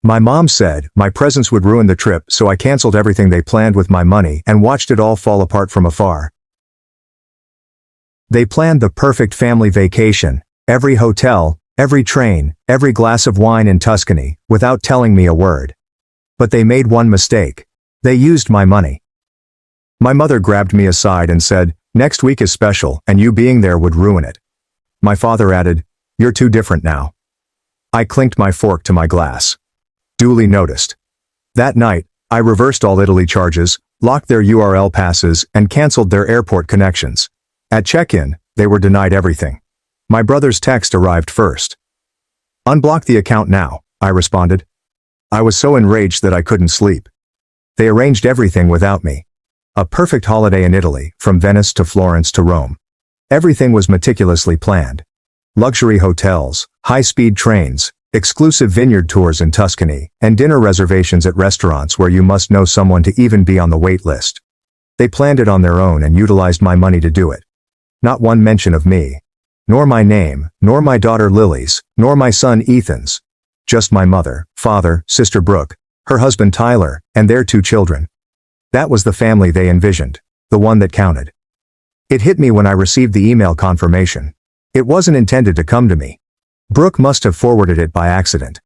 My mom said my presence would ruin the trip, so I canceled everything they planned with my money and watched it all fall apart from afar. They planned the perfect family vacation, every hotel, every train, every glass of wine in Tuscany, without telling me a word. But they made one mistake. They used my money. My mother grabbed me aside and said, "Next week is special, and you being there would ruin it." My father added, "You're too different now." I clinked my fork to my glass. Duly noticed. That night, I reversed all Italy charges, locked their URL passes, and canceled their airport connections. At check-in, they were denied everything. My brother's text arrived first. "Unblock the account now," I responded. I was so enraged that I couldn't sleep. They arranged everything without me. A perfect holiday in Italy, from Venice to Florence to Rome. Everything was meticulously planned. Luxury hotels, high-speed trains, exclusive vineyard tours in Tuscany, and dinner reservations at restaurants where you must know someone to even be on the wait list. They planned it on their own and utilized my money to do it. Not one mention of me. Nor my name, nor my daughter Lily's, nor my son Ethan's. Just my mother, father, sister Brooke, her husband Tyler, and their 2 children. That was the family they envisioned, the one that counted. It hit me when I received the email confirmation. It wasn't intended to come to me. Brooke must have forwarded it by accident.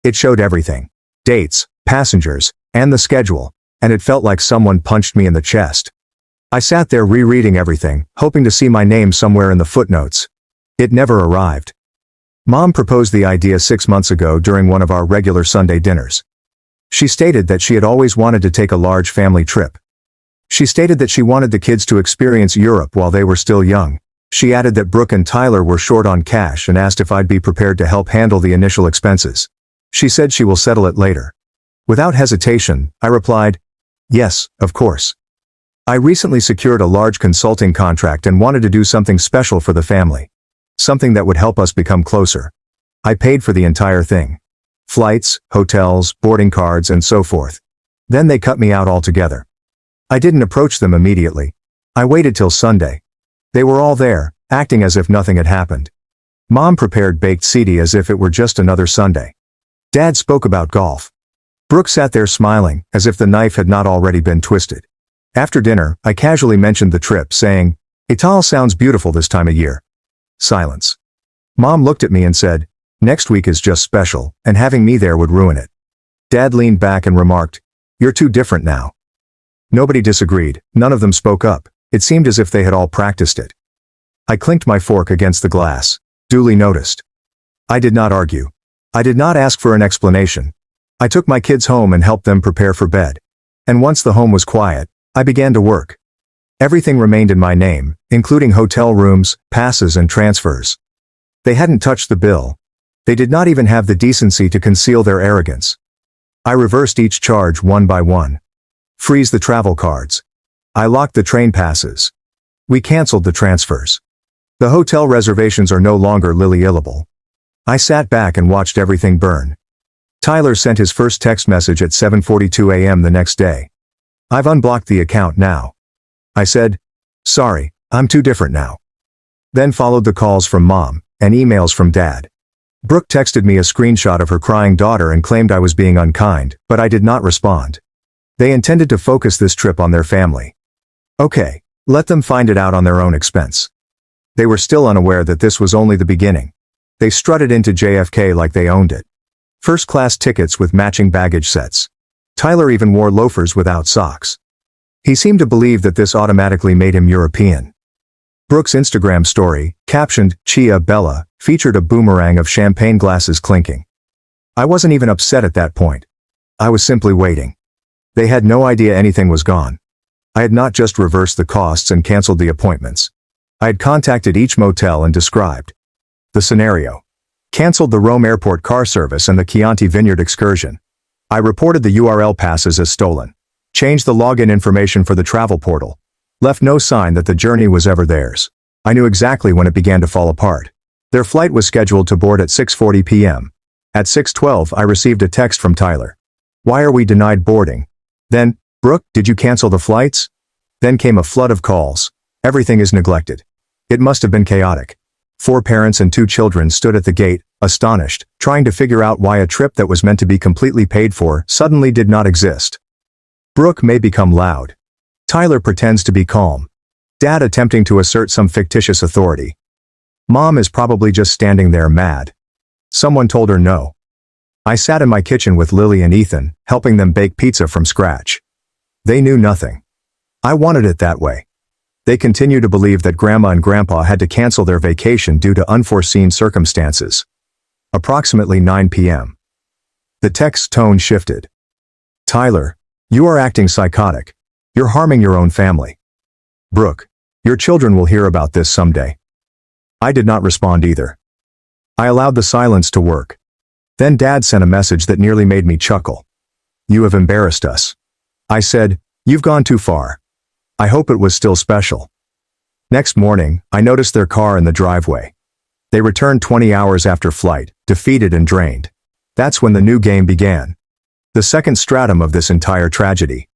It showed everything. Dates, passengers, and the schedule, and it felt like someone punched me in the chest. I sat there rereading everything, hoping to see my name somewhere in the footnotes. It never arrived. Mom proposed the idea 6 months ago during one of our regular Sunday dinners. She stated that she had always wanted to take a large family trip. She stated that she wanted the kids to experience Europe while they were still young. She added that Brooke and Tyler were short on cash and asked if I'd be prepared to help handle the initial expenses. She said she will settle it later. Without hesitation, I replied, "Yes, of course." I recently secured a large consulting contract and wanted to do something special for the family. Something that would help us become closer. I paid for the entire thing. Flights, hotels, boarding cards, and so forth. Then they cut me out altogether. I didn't approach them immediately. I waited till Sunday. They were all there, acting as if nothing had happened. Mom prepared baked ziti as if it were just another Sunday. Dad spoke about golf. Brooke sat there smiling, as if the knife had not already been twisted. After dinner, I casually mentioned the trip, saying, "Italy sounds beautiful this time of year." Silence. Mom looked at me and said, "Next week is just special, and having me there would ruin it." Dad leaned back and remarked, "You're too different now." Nobody disagreed, none of them spoke up. It seemed as if they had all practiced it. I clinked my fork against the glass. Duly noticed. I did not argue. I did not ask for an explanation. I took my kids home and helped them prepare for bed. And once the home was quiet, I began to work. Everything remained in my name, including hotel rooms, passes and transfers. They hadn't touched the bill. They did not even have the decency to conceal their arrogance. I reversed each charge one by one. Freeze the travel cards. I locked the train passes. We canceled the transfers. The hotel reservations are no longer Lily-illable. I sat back and watched everything burn. Tyler sent his first text message at 7:42 a.m. the next day. "I've unblocked the account now." I said, "Sorry, I'm too different now." Then followed the calls from Mom, and emails from Dad. Brooke texted me a screenshot of her crying daughter and claimed I was being unkind, but I did not respond. They intended to focus this trip on their family. Okay, let them find it out on their own expense. They were still unaware that this was only the beginning. They strutted into JFK like they owned it. First-class tickets with matching baggage sets. Tyler even wore loafers without socks. He seemed to believe that this automatically made him European. Brooke's Instagram story, captioned, "Chia Bella," featured a boomerang of champagne glasses clinking. I wasn't even upset at that point. I was simply waiting. They had no idea anything was gone. I had not just reversed the costs and canceled the appointments. I had contacted each motel and described the scenario. Canceled the Rome airport car service and the Chianti Vineyard excursion. I reported the URL passes as stolen. Changed the login information for the travel portal. Left no sign that the journey was ever theirs. I knew exactly when it began to fall apart. Their flight was scheduled to board at 6:40 p.m. At 6:12 I received a text from Tyler. "Why are we denied boarding?" Then, "Brooke, did you cancel the flights?" Then came a flood of calls. Everything is neglected. It must have been chaotic. 4 parents and 2 children stood at the gate, astonished, trying to figure out why a trip that was meant to be completely paid for suddenly did not exist. Brooke may become loud. Tyler pretends to be calm. Dad attempting to assert some fictitious authority. Mom is probably just standing there mad. Someone told her no. I sat in my kitchen with Lily and Ethan, helping them bake pizza from scratch. They knew nothing. I wanted it that way. They continue to believe that Grandma and Grandpa had to cancel their vacation due to unforeseen circumstances. Approximately 9 p.m. The text's tone shifted. Tyler, you are acting psychotic. You're harming your own family. Brooke, your children will hear about this someday. I did not respond either. I allowed the silence to work. Then Dad sent a message that nearly made me chuckle. You have embarrassed us. I said, you've gone too far. I hope it was still special. Next morning, I noticed their car in the driveway. They returned 20 hours after flight, defeated and drained. That's when the new game began. The second stratum of this entire tragedy.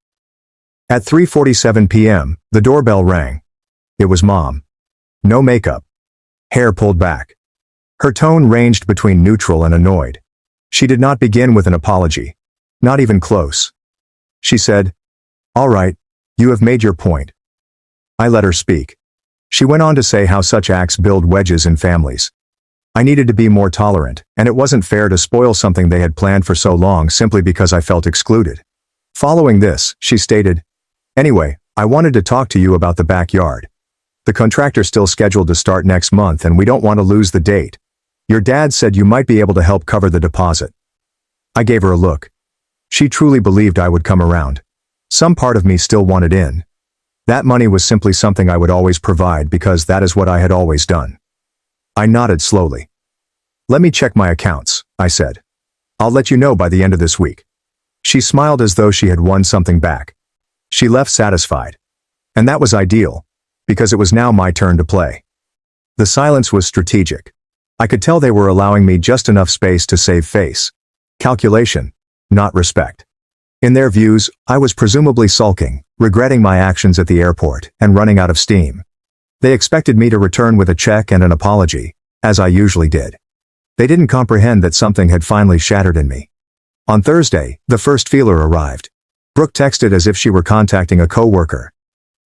At 3:47 p.m., the doorbell rang. It was Mom. No makeup. Hair pulled back. Her tone ranged between neutral and annoyed. She did not begin with an apology. Not even close. She said, "All right, you have made your point." I let her speak. She went on to say how such acts build wedges in families. I needed to be more tolerant, and it wasn't fair to spoil something they had planned for so long simply because I felt excluded. Following this, she stated, "Anyway, I wanted to talk to you about the backyard. The contractor's still scheduled to start next month and we don't want to lose the date. Your dad said you might be able to help cover the deposit." I gave her a look. She truly believed I would come around. Some part of me still wanted in. That money was simply something I would always provide because that is what I had always done. I nodded slowly. "Let me check my accounts," I said. "I'll let you know by the end of this week." She smiled as though she had won something back. She left satisfied. And that was ideal, because it was now my turn to play. The silence was strategic. I could tell they were allowing me just enough space to save face. Calculation, not respect. In their views, I was presumably sulking, regretting my actions at the airport, and running out of steam. They expected me to return with a check and an apology, as I usually did. They didn't comprehend that something had finally shattered in me. On Thursday, the first feeler arrived. Brooke texted as if she were contacting a coworker.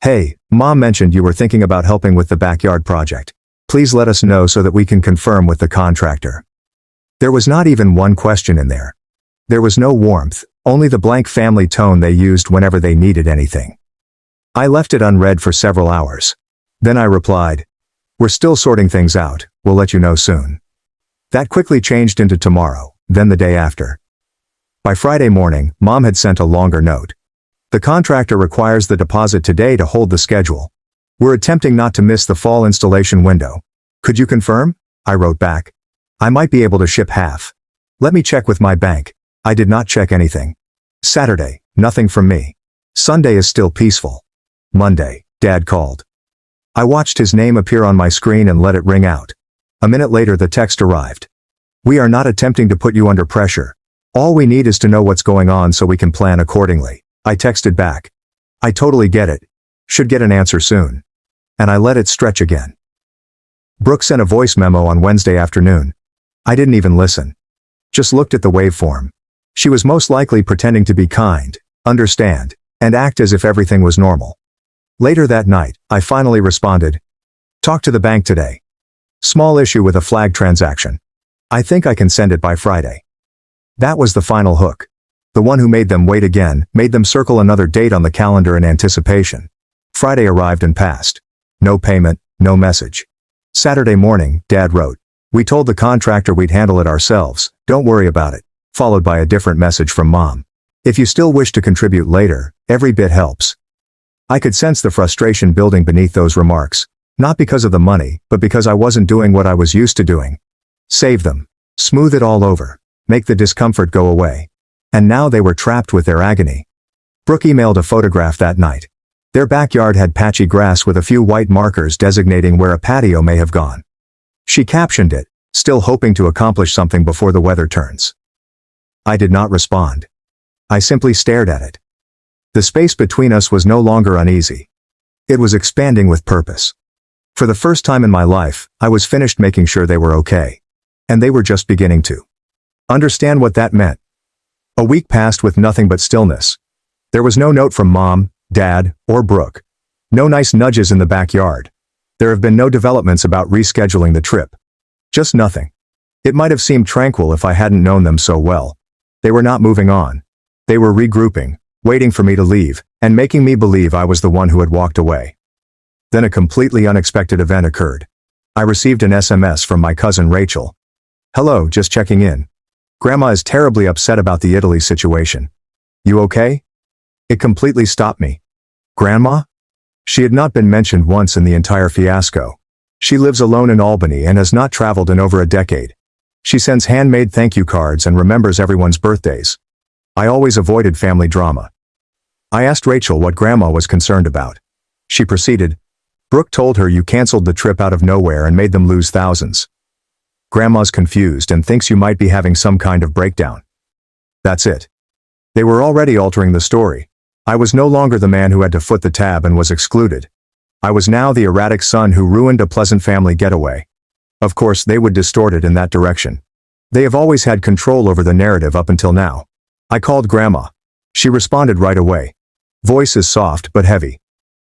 "Hey, Mom mentioned you were thinking about helping with the backyard project. Please let us know so that we can confirm with the contractor." There was not even one question in there. There was no warmth, only the blank family tone they used whenever they needed anything. I left it unread for several hours. Then I replied, "We're still sorting things out, we'll let you know soon." That quickly changed into tomorrow, then the day after. By Friday morning, Mom had sent a longer note. "The contractor requires the deposit today to hold the schedule. We're attempting not to miss the fall installation window. Could you confirm?" I wrote back. "I might be able to ship half. Let me check with my bank." I did not check anything. Saturday, nothing from me. Sunday is still peaceful. Monday, Dad called. I watched his name appear on my screen and let it ring out. A minute later the text arrived. "We are not attempting to put you under pressure. All we need is to know what's going on so we can plan accordingly." I texted back. "I totally get it. Should get an answer soon." And I let it stretch again. Brooke sent a voice memo on Wednesday afternoon. I didn't even listen. Just looked at the waveform. She was most likely pretending to be kind, understand, and act as if everything was normal. Later that night, I finally responded. "Talk to the bank today. Small issue with a flag transaction. I think I can send it by Friday." That was the final hook. The one who made them wait again, made them circle another date on the calendar in anticipation. Friday arrived and passed. No payment, no message. Saturday morning, Dad wrote, "We told the contractor we'd handle it ourselves, don't worry about it," followed by a different message from Mom. "If you still wish to contribute later, every bit helps." I could sense the frustration building beneath those remarks, not because of the money, but because I wasn't doing what I was used to doing. Save them. Smooth it all over. Make the discomfort go away. And now they were trapped with their agony. Brooke emailed a photograph that night. Their backyard had patchy grass with a few white markers designating where a patio may have gone. She captioned it, "Still hoping to accomplish something before the weather turns." I did not respond. I simply stared at it. The space between us was no longer uneasy. It was expanding with purpose. For the first time in my life, I was finished making sure they were okay. And they were just beginning to understand what that meant. A week passed with nothing but stillness. There was no note from Mom, Dad, or Brooke. No nice nudges in the backyard. There have been no developments about rescheduling the trip. Just nothing. It might have seemed tranquil if I hadn't known them so well. They were not moving on. They were regrouping, waiting for me to leave, and making me believe I was the one who had walked away. Then a completely unexpected event occurred. I received an SMS from my cousin Rachel. "Hello, just checking in. Grandma is terribly upset about the Italy situation. You okay?" It completely stopped me. Grandma? She had not been mentioned once in the entire fiasco. She lives alone in Albany and has not traveled in over a decade. She sends handmade thank you cards and remembers everyone's birthdays. I always avoided family drama. I asked Rachel what Grandma was concerned about. She proceeded, "Brooke told her you canceled the trip out of nowhere and made them lose thousands. Grandma's confused and thinks you might be having some kind of breakdown." That's it. They were already altering the story. I was no longer the man who had to foot the tab and was excluded. I was now the erratic son who ruined a pleasant family getaway. Of course, they would distort it in that direction. They have always had control over the narrative up until now. I called Grandma. She responded right away. Voice is soft but heavy.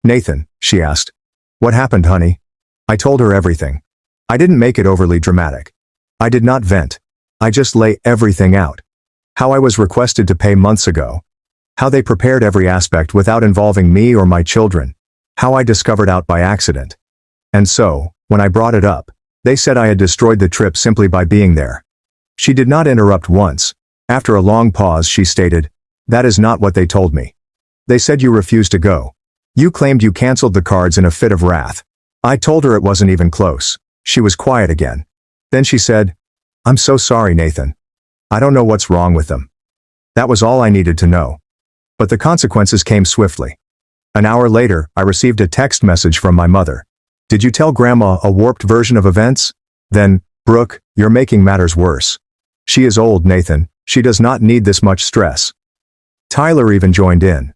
"Nathan," she asked. "What happened, honey?" I told her everything. I didn't make it overly dramatic. I did not vent. I just lay everything out. How I was requested to pay months ago. How they prepared every aspect without involving me or my children. How I discovered out by accident. And so, when I brought it up, they said I had destroyed the trip simply by being there. She did not interrupt once. After a long pause, she stated, "That is not what they told me. They said you refused to go. You claimed you canceled the cards in a fit of wrath." I told her it wasn't even close. She was quiet again. Then she said, "I'm so sorry, Nathan. I don't know what's wrong with them." That was all I needed to know. But the consequences came swiftly. An hour later, I received a text message from my mother. "Did you tell Grandma a warped version of events? Then, Brooke, you're making matters worse. She is old, Nathan. She does not need this much stress." Tyler even joined in.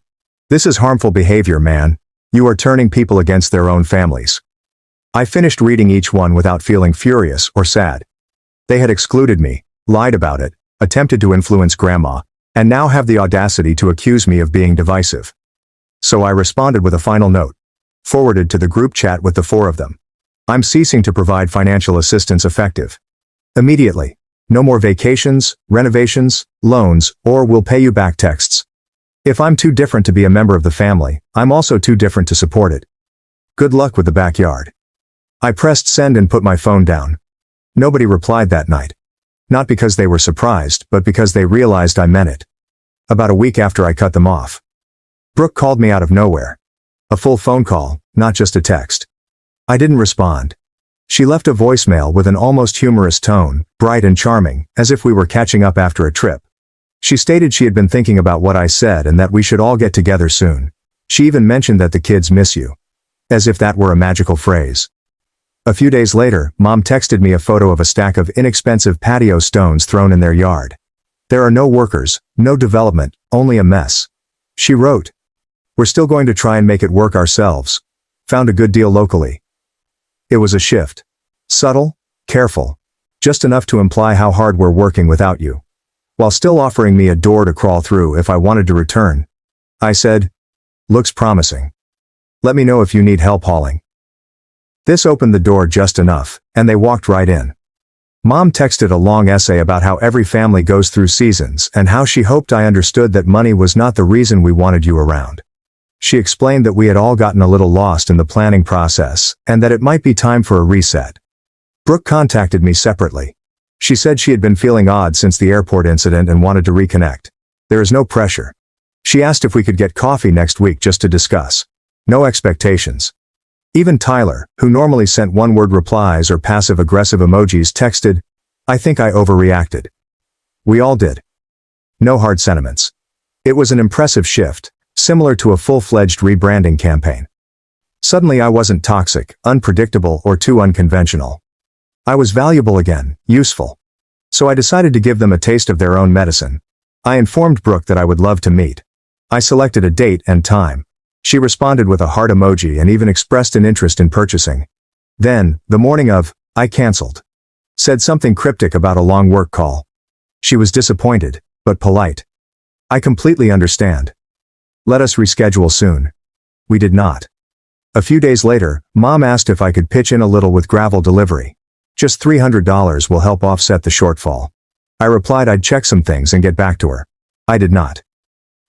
"This is harmful behavior, man. You are turning people against their own families." I finished reading each one without feeling furious or sad. They had excluded me, lied about it, attempted to influence Grandma, and now have the audacity to accuse me of being divisive. So I responded with a final note, forwarded to the group chat with the 4 of them. "I'm ceasing to provide financial assistance effective. Immediately. No more vacations, renovations, loans, or we'll pay you back texts. If I'm too different to be a member of the family, I'm also too different to support it. Good luck with the backyard." I pressed send and put my phone down. Nobody replied that night. Not because they were surprised, but because they realized I meant it. About a week after I cut them off, Brooke called me out of nowhere. A full phone call, not just a text. I didn't respond. She left a voicemail with an almost humorous tone, bright and charming, as if we were catching up after a trip. She stated she had been thinking about what I said and that we should all get together soon. She even mentioned that the kids miss you. As if that were a magical phrase. A few days later, Mom texted me a photo of a stack of inexpensive patio stones thrown in their yard. "There are no workers, no development, only a mess." She wrote, "We're still going to try and make it work ourselves. Found a good deal locally." It was a shift. Subtle, careful. Just enough to imply how hard we're working without you. While still offering me a door to crawl through if I wanted to return. I said, "Looks promising. Let me know if you need help hauling." This opened the door just enough, and they walked right in. Mom texted a long essay about how every family goes through seasons and how she hoped I understood that money was not the reason we wanted you around. She explained that we had all gotten a little lost in the planning process and that it might be time for a reset. Brooke contacted me separately. She said she had been feeling odd since the airport incident and wanted to reconnect. There is no pressure. She asked if we could get coffee next week just to discuss. No expectations. Even Tyler, who normally sent one-word replies or passive-aggressive emojis, texted, "I think I overreacted." We all did. No hard sentiments. It was an impressive shift, similar to a full-fledged rebranding campaign. Suddenly I wasn't toxic, unpredictable, or too unconventional. I was valuable again, useful. So I decided to give them a taste of their own medicine. I informed Brooke that I would love to meet. I selected a date and time. She responded with a heart emoji and even expressed an interest in purchasing. Then, the morning of, I canceled. Said something cryptic about a long work call. She was disappointed, but polite. I completely understand. Let us reschedule soon. We did not. A few days later, Mom asked if I could pitch in a little with gravel delivery. Just $300 will help offset the shortfall. I replied I'd check some things and get back to her. I did not.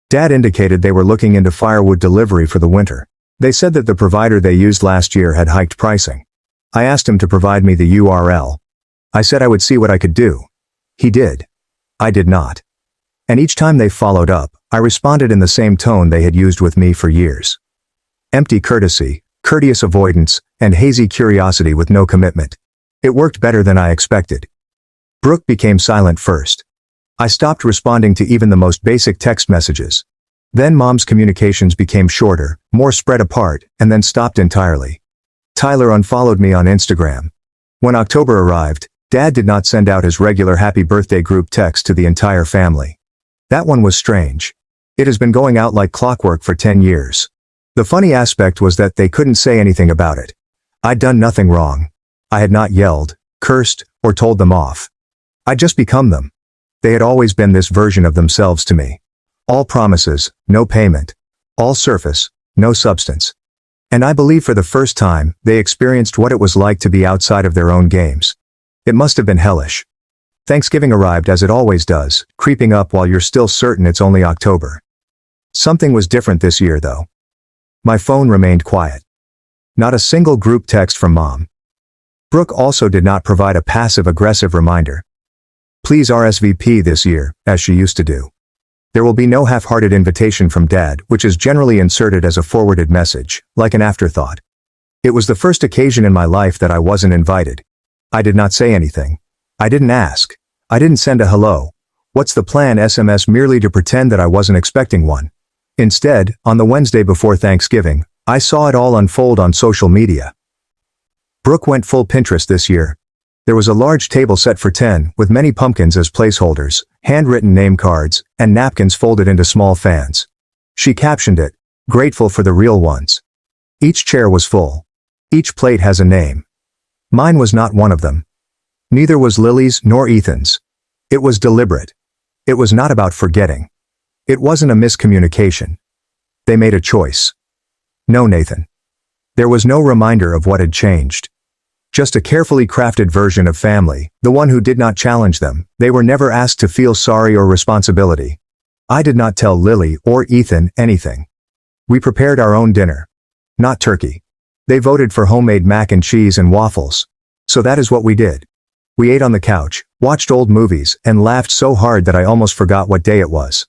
Dad indicated they were looking into firewood delivery for the winter. They said that the provider they used last year had hiked pricing. I asked him to provide me the URL. I said I would see what I could do. He did. I did not. And each time they followed up, I responded in the same tone they had used with me for years. Empty courtesy, courteous avoidance, and hazy curiosity with no commitment. It worked better than I expected. Brooke became silent first. I stopped responding to even the most basic text messages. Then Mom's communications became shorter, more spread apart, and then stopped entirely. Tyler unfollowed me on Instagram. When October arrived, Dad did not send out his regular happy birthday group text to the entire family. That one was strange. It has been going out like clockwork for 10 years. The funny aspect was that they couldn't say anything about it. I'd done nothing wrong. I had not yelled, cursed, or told them off. I'd just become them. They had always been this version of themselves to me. All promises, no payment. All surface, no substance. And I believe for the first time, they experienced what it was like to be outside of their own games. It must have been hellish. Thanksgiving arrived as it always does, creeping up while you're still certain it's only October. Something was different this year though. My phone remained quiet. Not a single group text from Mom. Brooke also did not provide a passive-aggressive reminder. Please RSVP this year, as she used to do. There will be no half-hearted invitation from Dad, which is generally inserted as a forwarded message, like an afterthought. It was the first occasion in my life that I wasn't invited. I did not say anything. I didn't ask. I didn't send a hello. What's the plan SMS merely to pretend that I wasn't expecting one. Instead, on the Wednesday before Thanksgiving, I saw it all unfold on social media. Brooke went full Pinterest this year. There was a large table set for 10, with many pumpkins as placeholders, handwritten name cards, and napkins folded into small fans. She captioned it, "Grateful for the real ones." Each chair was full. Each plate has a name. Mine was not one of them. Neither was Lily's nor Ethan's. It was deliberate. It was not about forgetting. It wasn't a miscommunication. They made a choice. No, Nathan. There was no reminder of what had changed. Just a carefully crafted version of family, the one who did not challenge them. They were never asked to feel sorry or responsibility. I did not tell Lily or Ethan anything. We prepared our own dinner. Not turkey. They voted for homemade mac and cheese and waffles. So that is what we did. We ate on the couch, watched old movies, and laughed so hard that I almost forgot what day it was.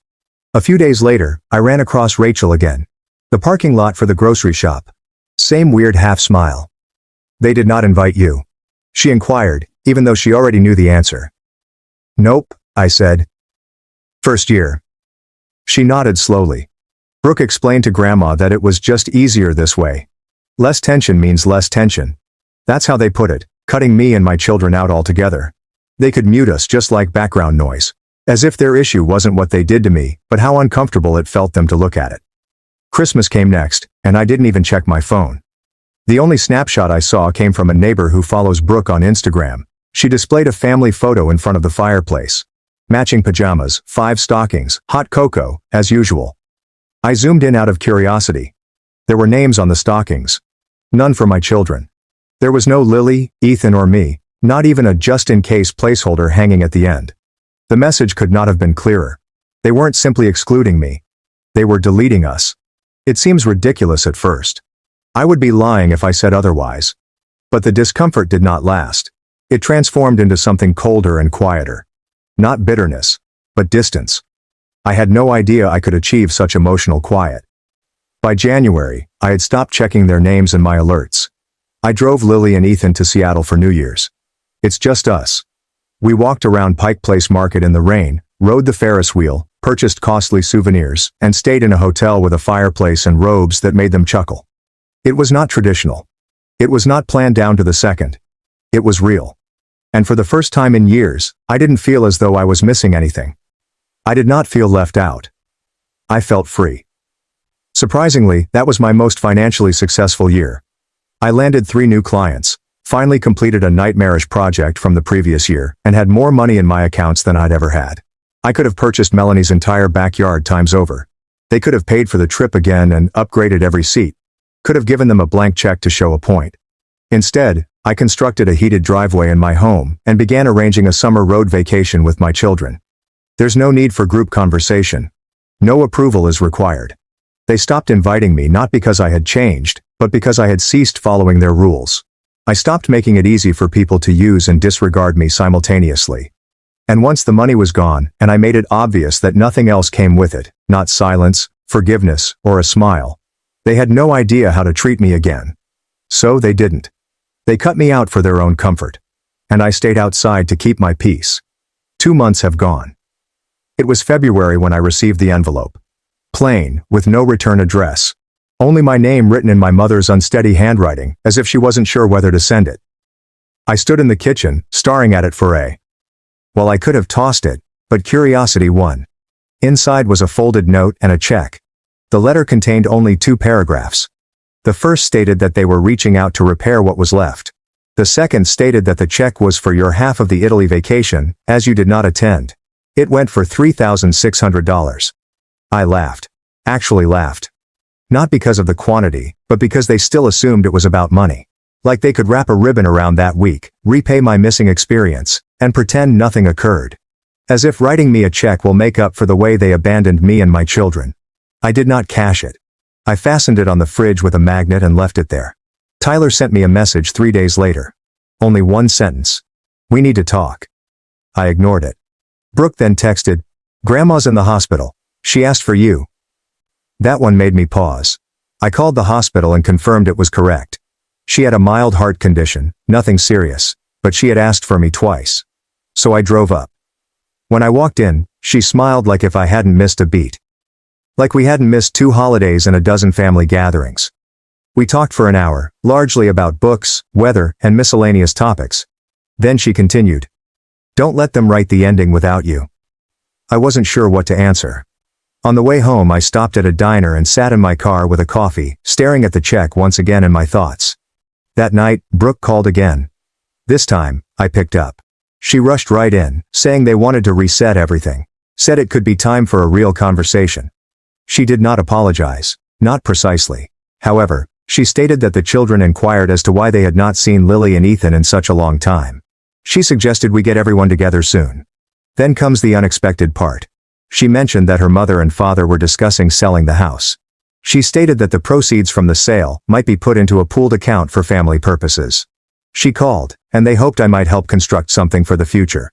A few days later, I ran across Rachel again. The parking lot for the grocery shop. Same weird half smile. They did not invite you? She inquired, even though she already knew the answer. Nope, I said. First year. She nodded slowly. Brooke explained to Grandma that it was just easier this way. Less tension means less tension. That's how they put it, cutting me and my children out altogether. They could mute us just like background noise. As if their issue wasn't what they did to me, but how uncomfortable it felt them to look at it. Christmas came next, and I didn't even check my phone. The only snapshot I saw came from a neighbor who follows Brooke on Instagram. She displayed a family photo in front of the fireplace. Matching pajamas, 5 stockings, hot cocoa, as usual. I zoomed in out of curiosity. There were names on the stockings. None for my children. There was no Lily, Ethan or me, not even a just-in-case placeholder hanging at the end. The message could not have been clearer. They weren't simply excluding me. They were deleting us. It seems ridiculous at first. I would be lying if I said otherwise. But the discomfort did not last. It transformed into something colder and quieter. Not bitterness, but distance. I had no idea I could achieve such emotional quiet. By January, I had stopped checking their names in my alerts. I drove Lily and Ethan to Seattle for New Year's. It's just us. We walked around Pike Place Market in the rain, rode the Ferris wheel, purchased costly souvenirs, and stayed in a hotel with a fireplace and robes that made them chuckle. It was not traditional. It was not planned down to the second. It was real. And for the first time in years, I didn't feel as though I was missing anything. I did not feel left out. I felt free. Surprisingly, that was my most financially successful year. I landed 3 new clients. Finally completed a nightmarish project from the previous year, and had more money in my accounts than I'd ever had. I could have purchased Melanie's entire backyard times over. They could have paid for the trip again and upgraded every seat. Could have given them a blank check to show a point. Instead, I constructed a heated driveway in my home and began arranging a summer road vacation with my children. There's no need for group conversation. No approval is required. They stopped inviting me not because I had changed, but because I had ceased following their rules. I stopped making it easy for people to use and disregard me simultaneously. And once the money was gone, and I made it obvious that nothing else came with it, not silence, forgiveness, or a smile, they had no idea how to treat me again. So they didn't. They cut me out for their own comfort. And I stayed outside to keep my peace. 2 months have gone. It was February when I received the envelope. Plain, with no return address. Only my name written in my mother's unsteady handwriting, as if she wasn't sure whether to send it. I stood in the kitchen, staring at it for a while. I could have tossed it, but curiosity won. Inside was a folded note and a check. The letter contained only 2 paragraphs. The first stated that they were reaching out to repair what was left. The second stated that the check was for your half of the Italy vacation, as you did not attend. It went for $3,600. I laughed. Actually laughed. Not because of the quantity, but because they still assumed it was about money. Like they could wrap a ribbon around that week, repay my missing experience, and pretend nothing occurred. As if writing me a check will make up for the way they abandoned me and my children. I did not cash it. I fastened it on the fridge with a magnet and left it there. Tyler sent me a message 3 days later. Only one sentence. We need to talk. I ignored it. Brooke then texted, Grandma's in the hospital. She asked for you. That one made me pause. I called the hospital and confirmed it was correct. She had a mild heart condition, nothing serious, but she had asked for me twice. So I drove up. When I walked in, she smiled like if I hadn't missed a beat. Like we hadn't missed 2 holidays and a dozen family gatherings. We talked for an hour, largely about books, weather, and miscellaneous topics. Then she continued. Don't let them write the ending without you. I wasn't sure what to answer. On the way home I stopped at a diner and sat in my car with a coffee, staring at the check once again in my thoughts. That night, Brooke called again. This time, I picked up. She rushed right in, saying they wanted to reset everything. Said it could be time for a real conversation. She did not apologize. Not precisely. However, she stated that the children inquired as to why they had not seen Lily and Ethan in such a long time. She suggested we get everyone together soon. Then comes the unexpected part. She mentioned that her mother and father were discussing selling the house. She stated that the proceeds from the sale might be put into a pooled account for family purposes. She called, and they hoped I might help construct something for the future.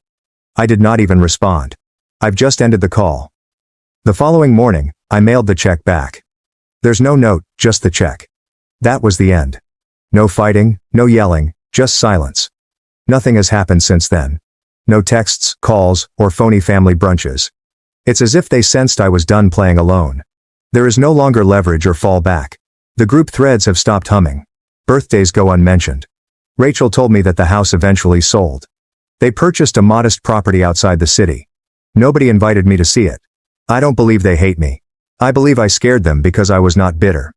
I did not even respond. I've just ended the call. The following morning, I mailed the check back. There's no note, just the check. That was the end. No fighting, no yelling, just silence. Nothing has happened since then. No texts, calls, or phony family brunches. It's as if they sensed I was done playing alone. There is no longer leverage or fallback. The group threads have stopped humming. Birthdays go unmentioned. Rachel told me that the house eventually sold. They purchased a modest property outside the city. Nobody invited me to see it. I don't believe they hate me. I believe I scared them because I was not bitter.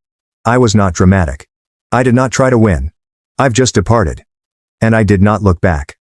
I was not dramatic. I did not try to win. I've just departed. And I did not look back.